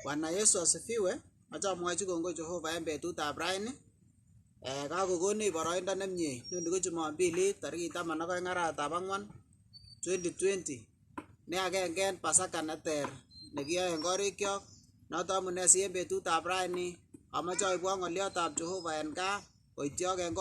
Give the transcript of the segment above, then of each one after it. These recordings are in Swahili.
Bwana Yesu asifiwe. Acha mwachi kongoi Jehova en betutab raini. Kakokonech boroindo nemie. Noni ko Jumapili tarikit 12 arawetab ang'wan 2020. Ne agenge en Pasaka neter nekiyoe en korikyok. Noton amune si en betutab raini amache aibwon ng'oliotab Jehova en gaa koityok en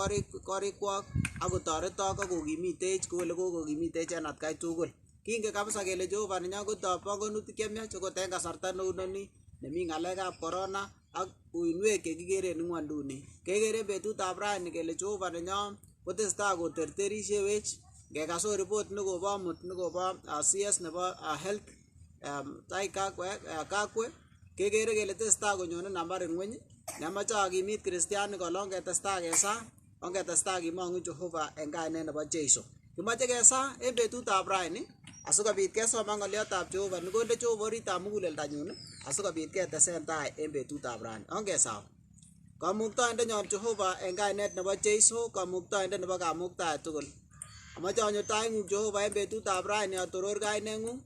korikwok ak kotoretok ak kokimitech kou ele kokimitech en atkai tugul. Kingen kabisa kele Jehova nenyon kotob bongonutik chemiach okot en kasarta neu noni nemi ng'alekab corona ak uinwek chekikere en ng'wonduni. Kekere betutab raini kele Jehova nenyon kotesetai koterterishewech. Ngekas ot report nekobo amut nekobo CS nebo health tai Kakwe kekere kele tesetai konyone nambari ng'weny. Nemoche akimit kristianik kole ongetestai kesa ongetestai kimong'u Jehova en kainet nebo Jeiso. Kimoche kesa en betutab raini asikobit kesoman ng'oliotab Jehova nikonde Jehova oritab muguleldanyun asikobit ketesentai en betutab raini. Ongesaw. Kamuktoindenyon Jehova en kainet nebo Jeiso, kamuktoindet nebo kamuktaet tugul. Amoche anyo taing'ung Jehova en betutab raini atoror kaineng'ung.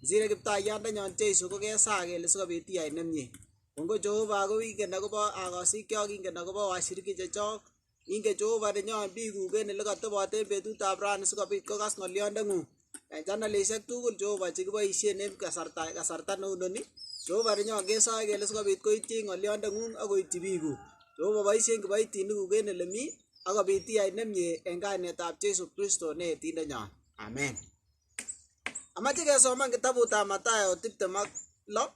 Sire kiptaiyandenyon Jeiso ko kesa kele sikobit iyai nemie. Kongo Jehova ko ingen akobo akosikyok, ingen akobo washiriki chechok. Ingen Jehova nenyon biikuk en ele kotebot en betutab raini sikobit kokas ng'oliondeng'ung. En chanelisiek tugul Jehova chekiboisien en kasarta neu noni. Jehova nenyon kesoe kele sikobit koityi ng'oliondeng'ung ak koityi biikuk. Jehova boisien kiboitinikuk en ele mi akobit iyai nemie en kainetab Jesu Kristo ne etindenyon. Amen. Amache kesoman kitabutab Mathayo 26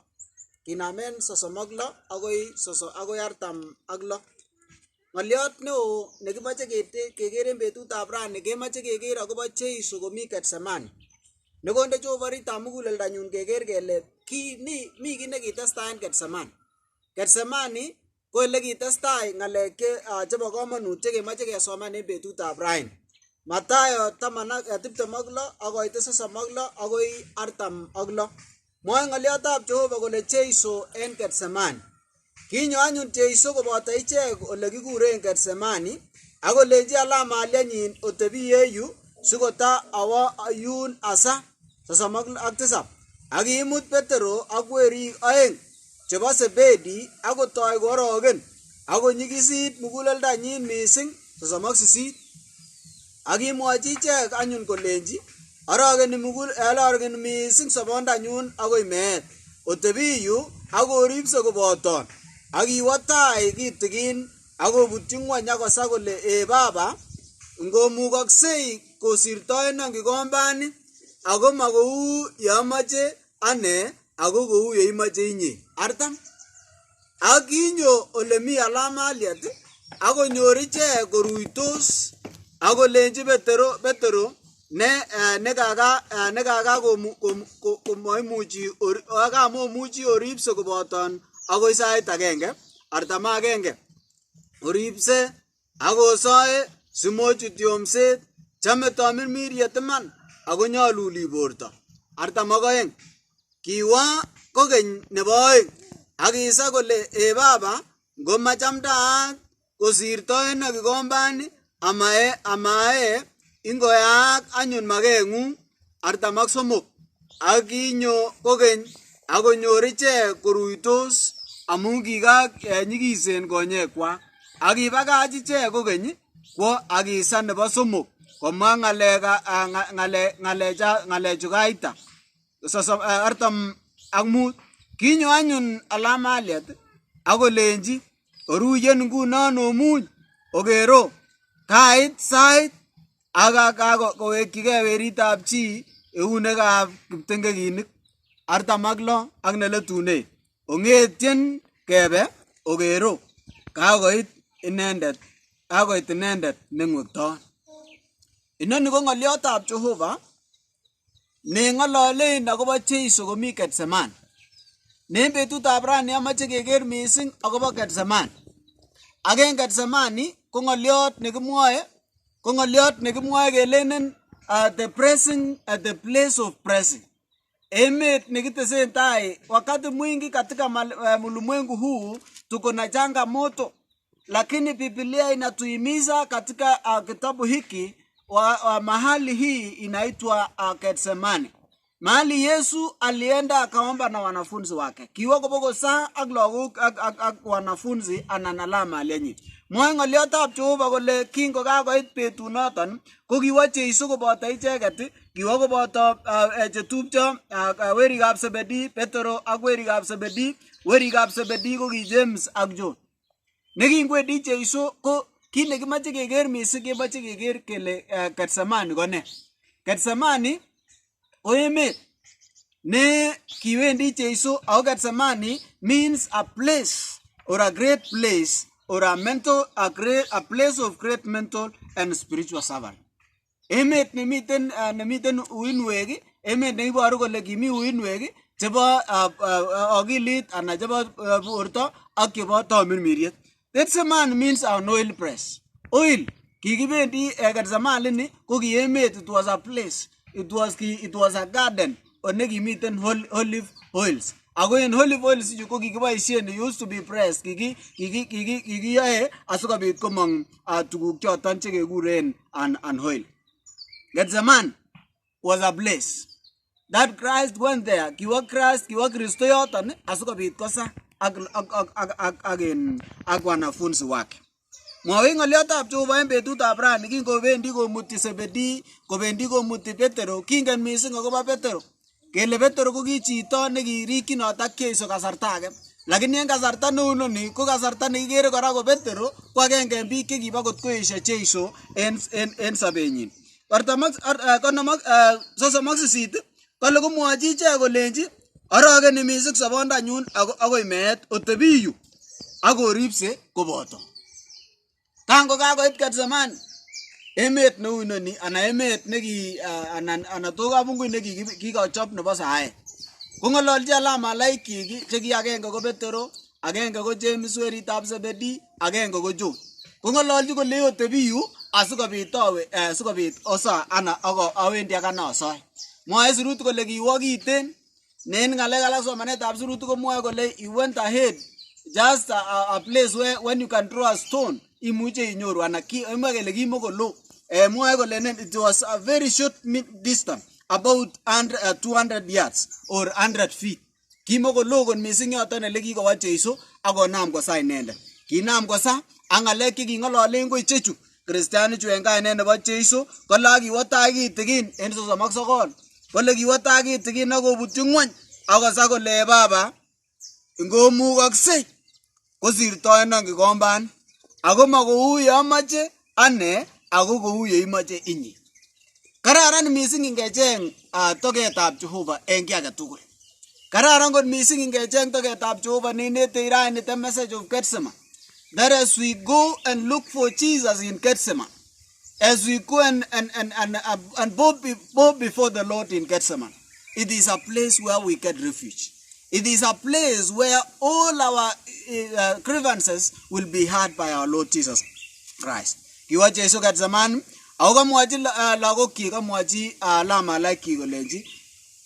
kinamen 36 akoi 46. Ng'oliot neo nekimoche keker en betutab rani kemoche keker akobo Jeiso komi Getsemani. Nekonde Jehova oritab muguleldanyun keker kele mi kit nekitestai en Getsemani. Getsemani ko ele kitestai ng'alek chebo komonut chekemoche kesoman en betutab raini. Mathayo 26 akoi 36 akoi 46. Mwoe ng'oliotab Jehova kole Jeiso en Getsemani. Kinyo anyun Jeiso koboto ichek ole kikuren Getsemani ak kolenji alama alienyin otebi yu sikota awo yun asa 37. Ak kiimut Petero ak werik oeng chebo Sebedi ak kotoi koorogen ak konyikisit muguleldanyin mising 38. Ak kimwochi ichek anyun kolenji arorogeni mising sobondanyun akoi meet. Otebi yu ak oripse koboton. Ak iwo tai kitikin ak kobutyi ng'wony ak kosa kole Baba, ngomukoksei kosirtoenon kikombani ako ma kou yeamoche ane ako kou yeimoche inye. 40. Ak kinyo ole mi alama aliet ak konyor ichek koruitos ak kolenji Petero kamomuchi oripse koboton akoi sait agenge 41. Oripse ak osoe simochut yomset, chame tamirmiriet iman ako nyoluli borto. 42. Kiwo kokeny nebo oeng ak kisa kole Baba, ngomachamdaat kosirtoeno kikombani amae ingoyaak anyun makeng'ung. 43. Ak kinyo kokeny ak konyor ichek koruitos amun kikanyigisen konyekwak. Ak kibakach ichek kokeny kwo ak kisa nebo somok komwa ng'alechu kaita 45. Kinyo anyun alama aliet ak kolenji oruyen ngunon omuny okero kait sait ak kowekyigei weritab chi eunekab kiptengekinik. 46 ak neletune ong'etyen kebe okero kakoit inendet neng'wekton. Inoni ko ng'oliotab Jehova neng'ololen akobo Jeiso komi Getsemani. Ne betutab rani amache keker mising akobo Getsemani. Ak en Getsemani ko ng'oliot nekimwoe kelenen the pressing at the place of pressing. Emet nekitesentai wakati mwingi katika ulimwengu huu tuko na changamoto, lakini Biblia inatuhimiza katika kitabu hiki wa mahali hii inaitwa Getsemani. mahali Yesu alienda akaomba na wanafunzi wake. Kiwa kopoko saa ak lagok ak wanafunzi ananala mahali yenyi. Mwae ngoliotab Jehova kole kingo kakoit betunoton ko kiwo Jeiso koboto icheket, kiwo koboto chetupcho werikab Zebedi, Petero ak werikab Zebedi. Werikab Zebedi ko ki James ak John. Nekingwendi Jeiso ko kit nekimache keker mising kemoche keker kele Getsemani ko ne? Getsemani ko emet ne kiwendi Jeiso, ako Getsemani means a place or a great place or a place of great mental and spiritual suffering. Emet nemiten uinwek, emet neiboru kole kimi uinwek chebo akilit anan chebo borto ak chebo tamirmiriet. Getsemani means an oil press. Oil. Kikibendi Getsemani ni ko ki emet, it was a place. It was a garden ne kimiten olive oils. Ako en olive oils yu ko kikiboisien, used to be pressed. Kikiyoe asikobit komong tuguk choton chekekuren an oil. Getsemani was a place that Christ went there. Kiwa Kristo yoton asikobit kosa ak wanafunzi wake. Mwawe ngoliotab Jehova en betutab rani kingobendi komuti Zebedi, kobendi komuti Petero, kingen mising akobo Petero. Kele Petero ko ki chito nekirikinot ak Jeiso kasarta age. Lakini en kasarta neunoni ko kasarta nekikere kora ko Petero ko agenge en biik chekibo kot koesio Jeiso en sobenyin. Sosom ak sisit kole komwochi ichek kolenji orogeni mising sobondanyun akoi meet, otebi yu ak oripse koboto. Tango kakoit Getsemani, emet neu inoni ana emet neki ana to kabungui nekikochop nebo saet. Kong'ololchi ala malaikik cheki agenge ko Petero, agenge ko James weritab Zebedi, agenge ko John. Kong'ololchi kole otebi yu asikobit awe sikobit osa ana awendi ak ana osoe. Mwae sirutik kole kiwo kiten, ne en ng'alek alak somanetab sirutik komwoe kole he went ahead, just a place where when you can throw a stone imuche inyoru ana imwa kele kimokolo. Mwae kole it was a very short distance, about 200 yards or 100 feet. Kimokolo kon mising yoton ele kikowo Jeiso akonam kosa inendet. Kinam kosa ak ng'alek cheking'ololen ko ichechu. Kristianik chu en kainet nebo Jeiso kole kiwo tai kitikin en 39. Kole kiwo tai kitikin akobutyi ng'wony akosa kole Baba ngomukoksei kosirtoenon kikombani. Ako ma kou ye amache ane, ako kou ye imache inye. Kararan mising ingecheng togetab Jehova en kiy age tugul. Kararan kot mising ingecheng togetab Jehova neinete raini the message of Gethsemane. That as we go and look for Jesus in Gethsemane, as we go and bow before the Lord in Gethsemane, it is a place where we get refuge. It is a place where all our grievances will be heard by our Lord Jesus Christ. Kiwa Jeiso Getsemani, ako kamwachi lagokchik, kamwachi ala malaikik kolenji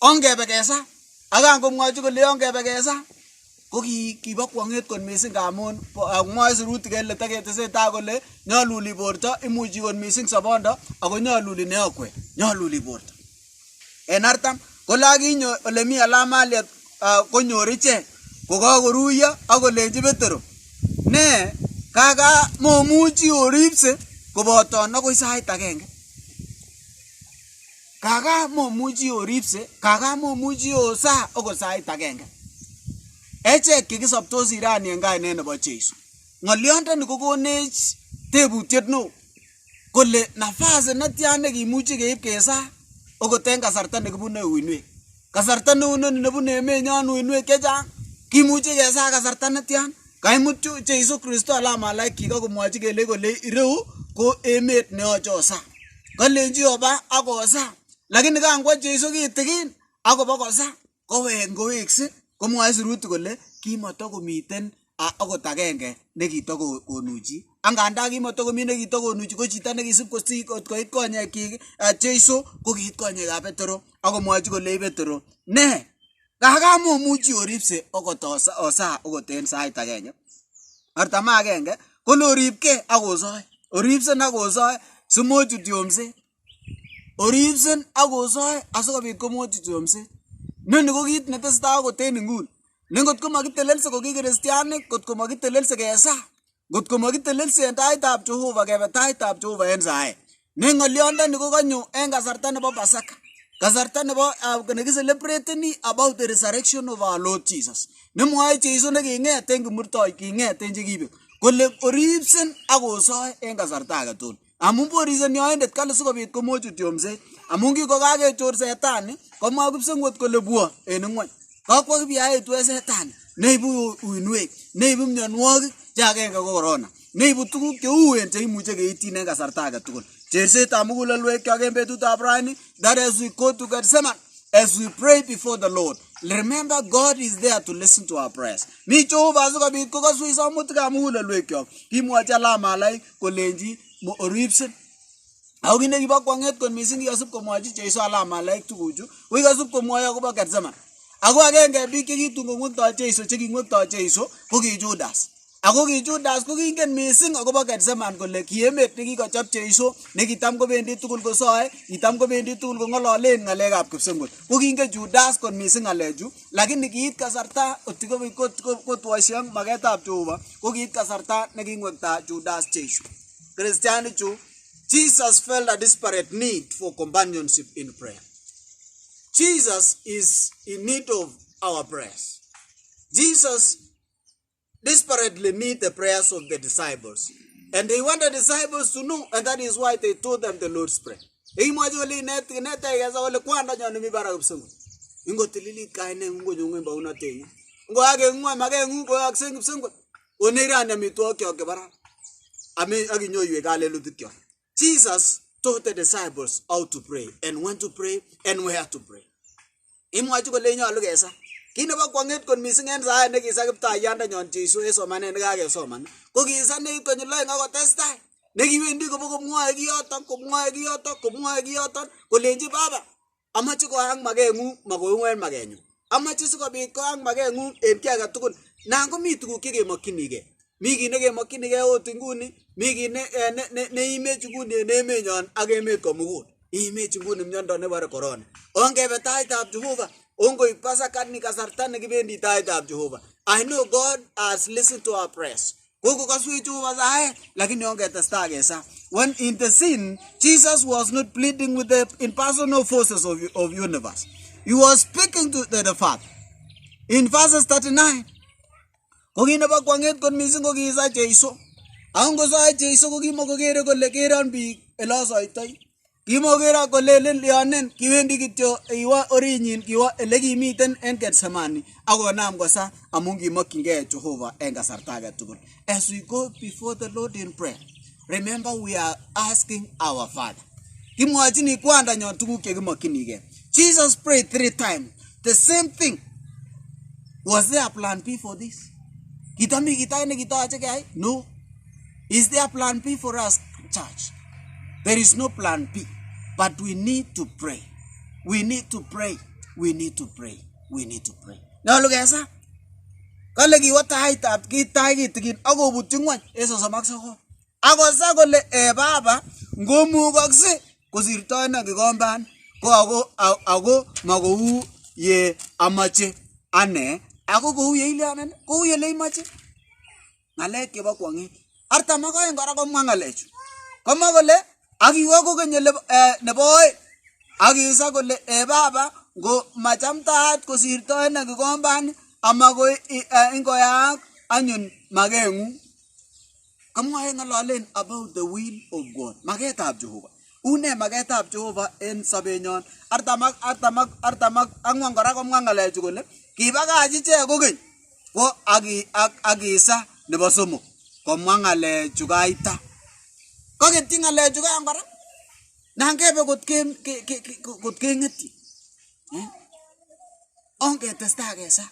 ongebe kesa. Ak komwachi kole ongebe kesa, ko kibo kwong'et kot mising amun mwae sirutik kele teketesetai kole nyoluli borto, imuchi kot mising sobondo ako nyoluli neokwe, nyoluli borto. En artam kole akinyo ole mi alama aliet konyor ichek kokakoruiyo akolenji Petero, ne kaka momuchi oripse koboton akoi sait agenge. Kaka momuchi oripse, kaka momuchi osa akoi sait agenge. Echek kikisoptosi rani en kainet nebo Jeiso. Ng'olyondoni kokonech tebutiet neo kole nafasi netyan nekimuchi keib kesa okot en kasarta nekibune uinwek. Kasarta neunoni nebune emenyon uinwek chechang, kimuche kesa kasarta netyan. Kaimut Jeiso Kristo ala malaikik akomwochi kele ireu ko emet neyoche osa. Kalenji oba akosa. Lakini kangwa Jeiso kitikin akobo kosa kowek ngowekse. Komwoe sirutik kole kimatokomiten akot agenge nekitokonuchi. Anganda kimatokomi nekitokonuchi ko chito nekisib koit konyekyik Jeiso ko kiit konyekab Petero akomwochi kole Petero, ne kaka momuchi oripse okot osa okot en sait agenge. Artama agenge kole oripke akosoe, oripsen akosoe simochut yomset. oripsen akosoe asikobit komoch chomset. Noni ko kit netesetai akot en nguni. Ne ngot ko makitelelse ko ki kristianik, ngot ko makitelelse kesa, ngot ko makitelelse en taitab Jehova kebe taitab Jehova en saet. Ne ng'olyondoni ko kanyo en kasarta nebo Pasaka. Kasarta nebo nekicelebrate about the resurrection of our Lord Jesus. Nemwoe Jeiso neking'et en kimurtoi, king'et en chekibek. Kole oripsen akosoe en kasarta agetugul. Amun borisen yoindet kale sikobit komochut yomset. Amun kikokakechor setani, komwa kipsengwet kole bwo en ng'wony. Kakwo kipyaetu en setani, neibu uinwek, neibu mionwogik che agenge ko corona, neibu tuguk cheuen cheimuche keityin en kasarta agetugul. Chersetab mugulelwekyok en betutab rani, that as we go to Gethsemane, as we pray before the Lord, remember God is there to listen to our prayers. Mi Jehova sikobit kokoswech somutikab mugulelwekyok. Kimwochi Alamalaik kolenji oripsen. Ako kit nekibo kwong'et kot missing kikosip komwochi Jeiso Alamalaik tuguchu, ko kikosip komwoe akobo Gethsemane. Ako agenge biik chekitun kong'wektoi Jeiso, cheking'wektoi Jeiso ko ki Judas. Ako ki Judas ko kingen missing akobo Gethsemane kole ki emet nekikochop Jeiso nekitam kobendi tugul kosoe, kitam kobendi tugul kong'ololen ng'alekab kipsengwet. Ko kingen Judas kot missing ng'alechu, lakini kiit kasarta kotwoisie ak maketab Jehova, ko kiit kasarta neking'wekta Judas Jeiso. Kristianichu, Jesus felt a desperate need for companionship in prayer. Jesus is in need of our prayers. Jesus desperately need the prayers of the disciples. And they want the disciples to know, and that is why they told them the Lord's Prayer. Jesus taught the disciples how to pray and when to pray and where to pray. Imwachi kole nyolu kesa. Kit nebo kwong'et kot missing en saet nekisa kiptayandonyon Jeiso en somanet nekakesoman ko kisa neit konyil oeng akotestai nekiwendi kobokomwoe kiyoton kolenji Baba, amache koang makeng'ung makou en makenyun. Amache sikobit koang makeng'ung en kiy agetugul. Nan komi tuguk chekemokyinigei. Mi kit nekemokyinigei ot nguni, mi kit neimech nguni en emenyon ak emet komugul. Imech nguni miondo nebore corona. Ongebe taitab Jehova, ongoib Pasaka ni kasarta nekibendi taitab Jehova. I know God has listened to our prayers. Kokokoswech Jehova saet, lakini ongetestai kesa. When in the sin, Jesus was not pleading with the impersonal forces of universe. He was speaking to the Father. In verses 39, kokinebo kwong'et kot missing kokisa Jeiso. Ako ngosoe Jeiso kokimokokere kole keron biik elosoitoi. Kimokere kolelen lionen kiwendi kityo iwa orinyin kiwa elekimiten en Gethsemane akonam kosa amun kimokyingei Jehova en kasarta agetugul. As we go before the Lord in prayer, remember we are asking our Father. Kimwochini kwandanyon tuguk chekimokyinigei. Jesus prayed 3 times the same thing. Was there a plan B for this? Kitami kitai nekitoyoche keyai? No. Is there a plan B for us, church? There is no plan B, but we need to pray. We need to pray. We need to pray. We need to pray. Nyolu kesa. Kale kiwo taitab kitai kitikin akobutyi ng'wony en 39. Akosa kole Baba, ngomukokse kosirtoen ak kikombani ko ako makou ye amache ane, ako kou ye ilyonen, kou ye leimoche. Ng'alek chebo kwong'et. 42 kora komwa ng'alechu. Komwa kole akiwo kokeny nebo oeng. Akisa kole Baba, ngo machamtaat kosirtoen ak kikombani ama ko ingoyaak anyun makeng'ung. Kamwae ng'alolen about the will of God. Maketab Jehova. Une maketab Jehova en sobenyon. 44 kora komwa ng'alechu kole kibakach ichek kokeny ko akisa nebo somok komwa ng'alechu kaita. Koketyi ng'alechu kan kora. Nangebe kot keng'etyi. Ongetestai kesa.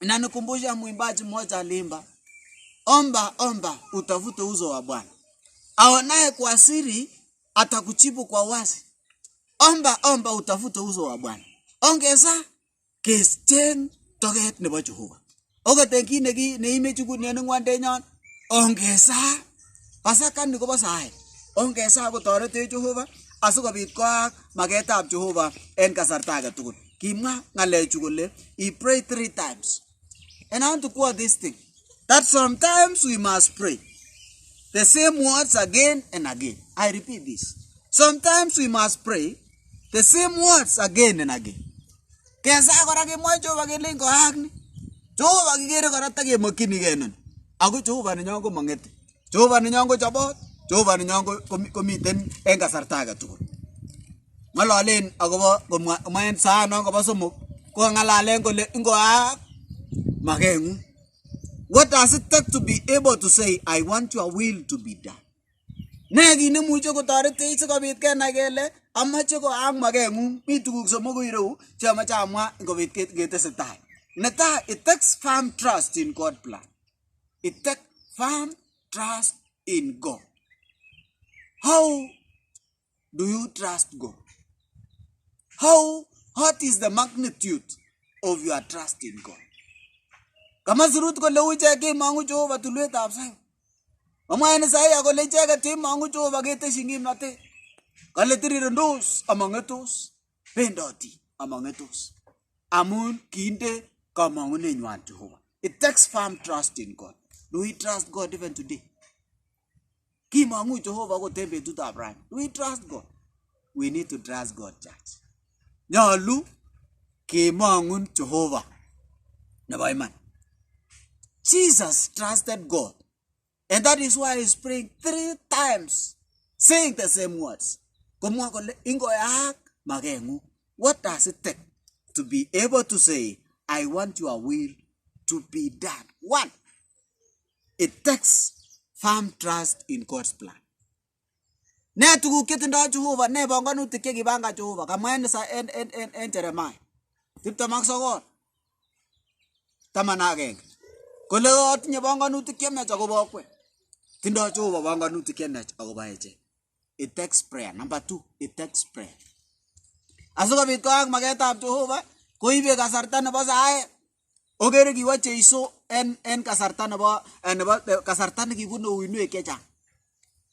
Inanikumbusha mwimbaji mmoja alimba, omba utafute uso wa Bwana. Aonaye kwa siri atakujibu kwa wazi. Omba utafute uso wa Bwana. Ongesa kecheng toget nebo Jehova. Okot kit neimechi kunen ng'wandenyon, ongesa Pasaka ni kobo saet. Ongesa kotoretech Jehova asikobit koak maketab Jehovah en kasarta age tugul. Kimwa ngalechu kole he prayed 3 times. And I want to quote this thing, that sometimes we must pray the same words again and again. I repeat this. Sometimes we must pray the same words again and again. Kesa kora kemwoe Jehovah kele ngoak ni. Jehovah kikere kora takemokyinigei nun. Ako Jehovah nenyon ko mongete. Jehovah nenyon ko chobot. Jehovah nenyon komiten en kasarta age tugul. Ng'ololen akobo komwaen saanon kobo somok ko ng'alalen kole ngoak makeng'ung. What does it take to be able to say, I want your will to be done? Ne kit nemuche kotoretech sikobit kenai kele amache koak makeng'ung. Mi tuguk somoku ireu cheamache amwa ngobit ketesetai. Netai, it takes firm trust in God's plan. It takes firm trust in God. How do you trust God? What is the magnitude of your trust in God? Kama surut kole uche kemangu Jehovah tulwetab Zion. Amwae Isaiah kole icheket chemangu Jehovah ketesyin kimnotet. Kale tirirendos amang'etos, bendoti amang'etos. Amun kinde kamang'unenywan Jehovah. It takes firm trust in God. Do we trust God even today? Kimangu Jehovah koten betutab rani. Do we trust God? We need to trust God, church. Nyolu kemangun Jehovah nebo iman. Jesus trusted God. And that is why he's praying 3 times, saying the same words. Komwa kole ingoyak makeng'ung. What does it take to be able to say, I want your will to be done? 1, it takes firm trust in God's plan. Ne tuguk chetindo Jehovah, ne banganutik chekibanga Jehovah. Kamwa en Jeremiah 29 11. Kole atinye banganutik chemiach akobo okwe. Tindo Jehovah banganutik chemiach akobo echek. It takes prayer. Number 2, it takes prayer. Asikobit koak maketab Jehovah, koibe kasarta nebo saet. Ogere kiwo Jeiso en kasarta nebo kasarta nekibune uinwek chechang.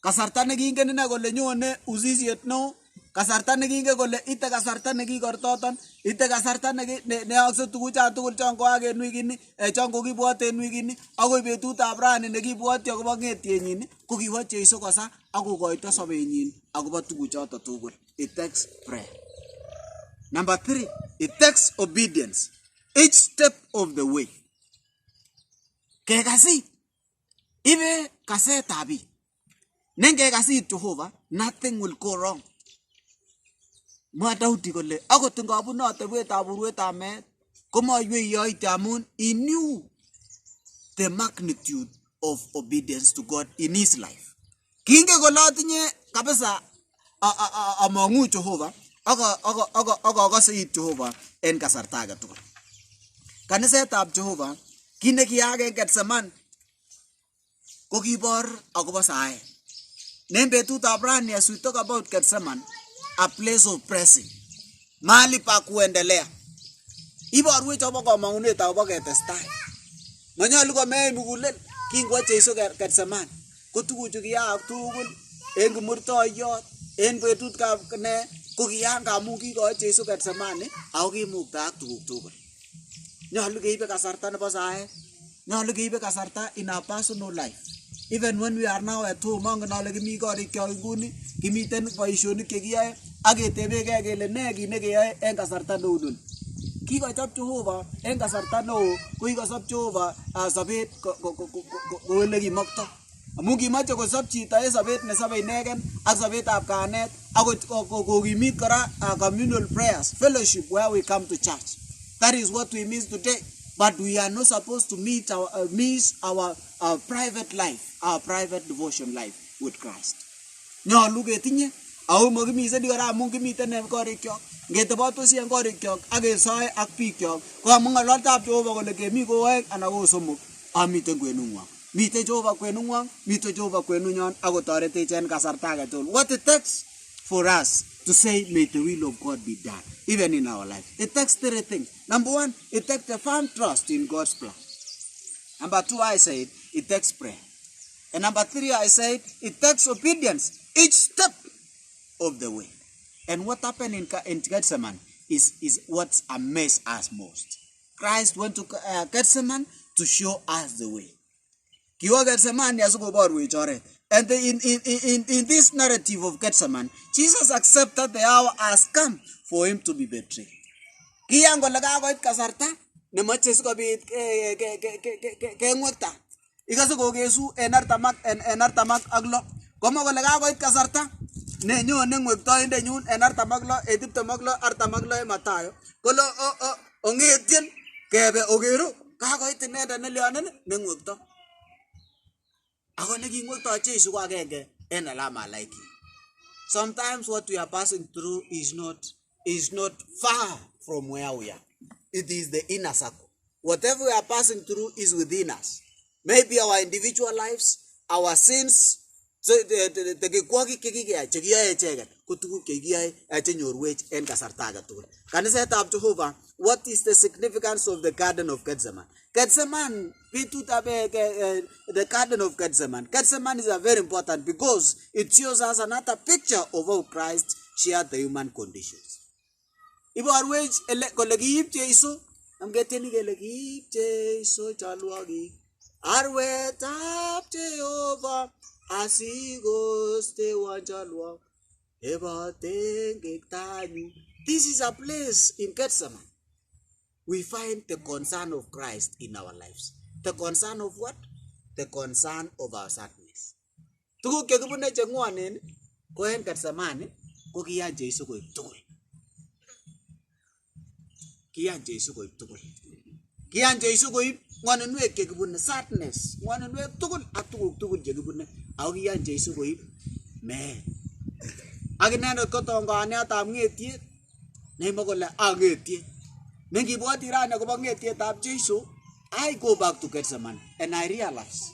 Kasarta nekingen ine kole nyone usisiet neo. Kasarta nekingen kole ite kasarta nekikortoton. Ite kasarta neyookse tuguchan tugul chon koak en wikini, chon kokibwote en wikini, akoi betutab rani nekibwoti akobo ng'etienyin, ko kiwo Jeiso kosa akokoito sobenyin akobo tuguchoto tugul. It takes prayer. Number 3, it takes obedience. Each step of the way. Kekasi ibe kasetab biik. Nengekasit Jehovah, nothing will go wrong. Mwa Daudi kole akot ngabunote wetab urwetab meet komoiwei yoite amun he knew the magnitude of obedience to God in his life. Kinge kole atinye kabisa amang'u Jehovah akakase it Jehovah en kasarta age tugul. Kanisetab Jehovah kit nekiyaak en Getsemani ko kibor akobo saet. Ne betutab rani, as we talk about Getsemani, a place of pressing, mahali pa kuendelea. Iborwech akobo kamang'unet akobo ketestai. Manyolu komei mugulel. Kingwo Jeiso Getsemani ko tuguchu kiyaak tugul en kimurtoiyot, en betutab ne ko kiyaak amun kikochi Jeiso Getsemani ako kimukta ak tuguk tugul. Nyolu keibe kasarta nebo saet. Nyolu keibe kasarta in our personal life. Even when we are now at home, angen ale kimi korikyok inguni, kimiten boisionik chekiyoe ak ketebekei kele ne kit nekeyoe en kasarta neu noni. Kikochop Jehovah en kasarta neo, ko kikochop Jehovah sobet kou ole kimokto. Amun kimoche kosob chito en sobet nesobe inegen ak sobetab kanet ak kokimit kora communal prayers, fellowship where we come to church. That is what we miss today. But we are not supposed to miss our private life, our private devotion life with Christ. Nyolu ketinye ako mokimise di kora amun kimiten en korikyok. Ngetebotosi en korikyok ak kesoe ak bikyok ko amun ng'ololdab Jehovah kole kemi ko oeng anan ko somok amiten kwenung'wong. Miten Jehovah kwenung'wong, miten Jehovah kwenunyon ak kotoretech en kasarta age tugul. What it takes for us to say, may the will of God be done, even in our life. It takes 3 things. Number 1, it takes a firm trust in God's plan. Number 2, I said, it takes prayer. And number 3, I said, it takes obedience each step of the way. And what happened in Gethsemane is what amazed us most. Christ went to Gethsemane to show us the way. And in this narrative of Gethsemane, Jesus accepted the hour has come for him to be betrayed. Ikasu enartamak aglo. Komo kole kakoit kasarta nenyone ngwektoindenyun en artamak lo etiptemak lo artamak lo en Matayo. Kolo ongetien kebe ogeru kakoit inendet nelyonen nengwekto. Ako nekingwekto Jesu ko agenge en alama like. Sometimes what we are passing through is not far from where we are. It is the inner circle. Whatever we are passing through is within us. Maybe our individual lives, our sins, the kikwaki kikiya chekiyae cheket kutukuk chekiyae chenyorwech en kasarta age tugul. Kanisetab Jehovah, what is the significance of the Garden of Gethsemane? Gethsemane, the Garden of Gethsemane. Gethsemane is very important because it shows us another picture of how Christ shared the human conditions. Iborwech kole kiib Jesu, amgeteni kele kiib Jesu chalwogik. Arwetab Jehovah asikostewan chalwog ebatengektanyu. This is a place in Gethsemane. We find the concern of Christ in our lives. The concern of what? The concern of our sadness. Tuguk chekibune chengwonen ko en Gethsemane ko kiyan Jesu koib tugul. Kiyan Jesu koib tugul. Kiyan Jesu koib ngwanenwek chekibune sadness, ngwanenwek tugul ak tuguk tugul chekibune. Ako kiyan Jesu koib meet. Ak inendet ko tongoanetab ng'etiet neimo kole ng'etiet. Nengibwoti rani akobo ng'etietab Jesu, I go back to Gethsemane and I realize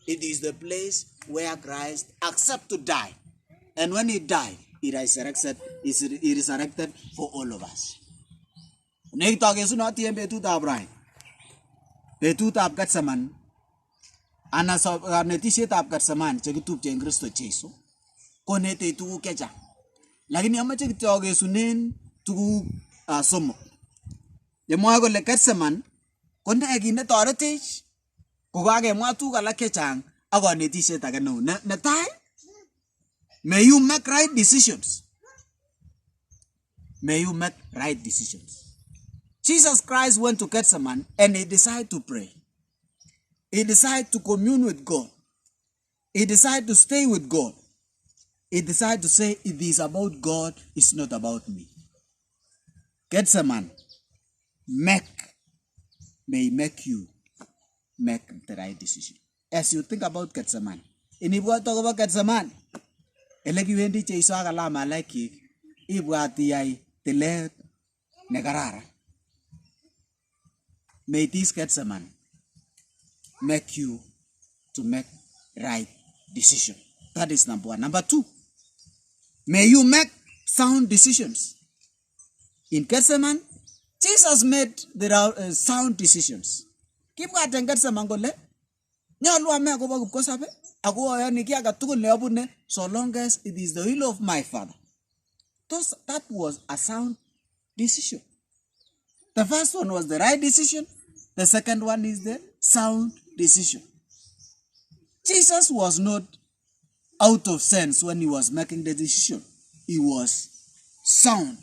it is the place where Christ accepted to die. And when he died, he resurrected for all of us. Nekitokesunoti en betutab rani, betutab Gethsemane, anan kanetisyetab Gethsemane chekitupche en Kristo Jesu, konetech tuguk chechang. Lakini amache kityo kesunen tuguk somok. Yemwoe kole Gethsemane ko ne kit netoretech kokakemwa tuguk alak chechang ak kanetisyet age neo. Netai, may you make right decisions. May you make right decisions. Jesus Christ went to Gethsemane and he decided to pray. He decided to commune with God. He decided to stay with God. He decided to say, it is about God, it's not about me. Gethsemane may make you make the right decision. As you think about Gethsemane, inibwat akobo Gethsemane, ele kiwendi Jesu ak alama malaikik, ibwat iyai tilet nekararan. May this Gethsemane make you to make right decision. That is number one. Number two, may you make sound decisions. In Gethsemane, Jesus made the sound decisions. Kibwat en Gethsemane kole, nyolu ame akobo kipkosabe, ako ayoni ki age tugul neabune, so long as it is the will of my Father. That was a sound decision. The first one was the right decision. The second one is the sound decision. Jesus was not out of sense when he was making the decision. He was sound.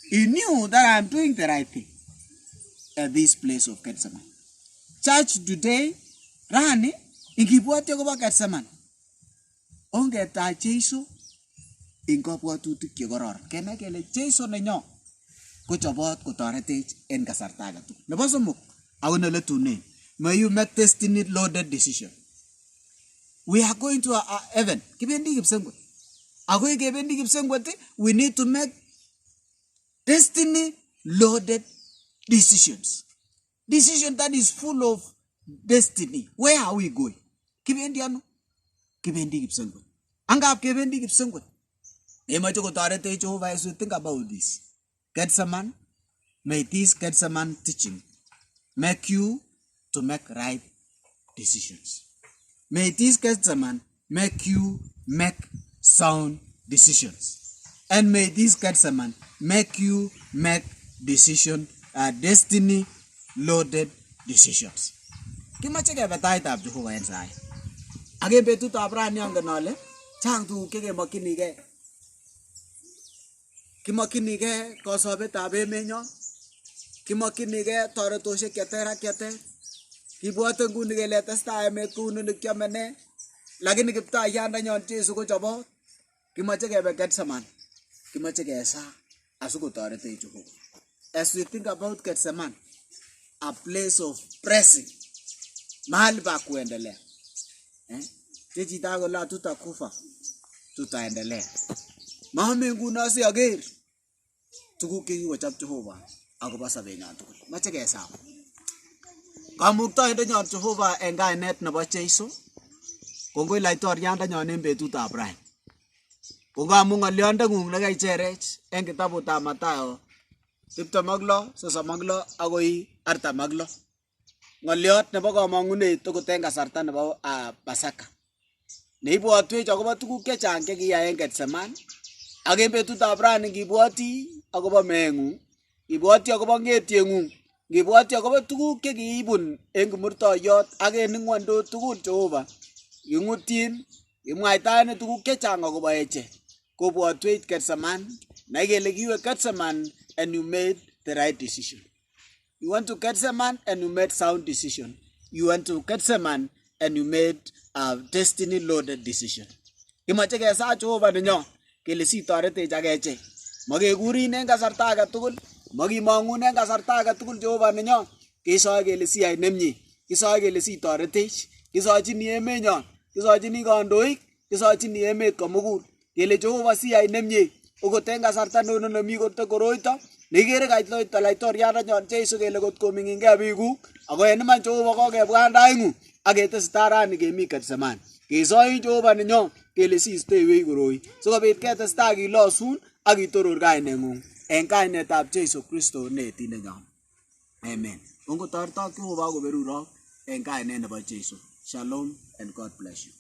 He knew that I am doing the right thing at this place of Gethsemane. Church today, Rani, ingibwati akobo Gethsemane, ongetach Jesu ing kabwatutik chekororon. Kenai kele Jesu nenyo kochobot kotoretech en kasarta age tugul. Nebo somok, ako neletunen, may you make destiny loaded decision. We are going to heaven. Kibendi kipsengwet. Ako kebendi kipsengwet, we need to make destiny loaded decisions. Decision that is full of destiny. Where are we going? Kibendi ano? Kibendi kipsengwet. Angap kebendi kipsengwet. Emache kotoretech Jehovah as we think about this. Gethsemane, may this Gethsemane teaching make you to make right decisions. May this Gethsemane make you make sound decisions. And may this Gethsemane make you make decision, destiny loaded decisions. Kimache kebe taitab Jehova en sai. Age betutab rani angen ale chang tuguk chekemokyinige. Kimokyinige kosobetab emenyon. Kimokyinige toretosiek cheter ak cheter. Kibwote nguni kele testai emet kou ni kiame ne. Lakini kiptayandonyon Jesu ko chobot. Kimoche kebe Gethsemane. Kimoche kesa asikotoretech Jehova. As we think about Gethsemane, a place of pressing, mahali pa kuendelea. Chechitago la tutakufa, tutaendelea. Mahame nguno si ager. Tuguk chekikochop Jehova akobo sobenyon tugul. Moche kesam. Kamuktoindenyon Jehova en kainet nebo Jeiso. Kongoi laitoriandenyon en betutab rani. Kongamu ng'olyondeng'ung nekaicherech en kitabutab Mathayo 26:36 akoi 46. Ng'olyot nebo kamang'unet okot en kasarta nebo Pasaka. Neibwotwech akobo tuguk chechang chekiyai en Gethsemane. Ak en betutab rani ngibwoti akobo meeng'ung, ngibwoti akobo ng'etieng'ung, ngibwoti akobo tuguk chekiibun en kimurtoiyot ak en ing'wondut tugul Jehova. King'utyin, kimwaitaen tuguk chechang akobo echek. Kobwotwech Gethsemane, nai kele kiwe Gethsemane and you made the right decision. You went to Gethsemane and you made sound decision. You went to Gethsemane and you made a destiny loaded decision. Kimache kesa Jehova nenyo kele si toretech ak echek. Makekurin en kasarta age tugul, makimong'un en kasarta age tugul Jehova nenyo. Kesoe kele siyai nemie, kisoe kele si toretech, kisochini emenyon, kisochini kandoik, kisochini emet komugul. Kele Jehova siyai nemie, okot en kasarta nono nemi kote koroito, nekikere laitoriandenyon Jeiso kele kot koming'ingei biikuk, ako en iman Jehova kokebwa ndaing'ung ak ketesetai rani kemi Gethsemane. Kesoin Jehova nenyo kele sisteiwech koroi, sikobit ketestai kilosun ak kitoror kaineng'ung en kainetab Jeiso Kristo neetindenyon. Amen. Ongotoretok Jehova koberurok en kainet nebo Jeiso. Shalom and God bless you.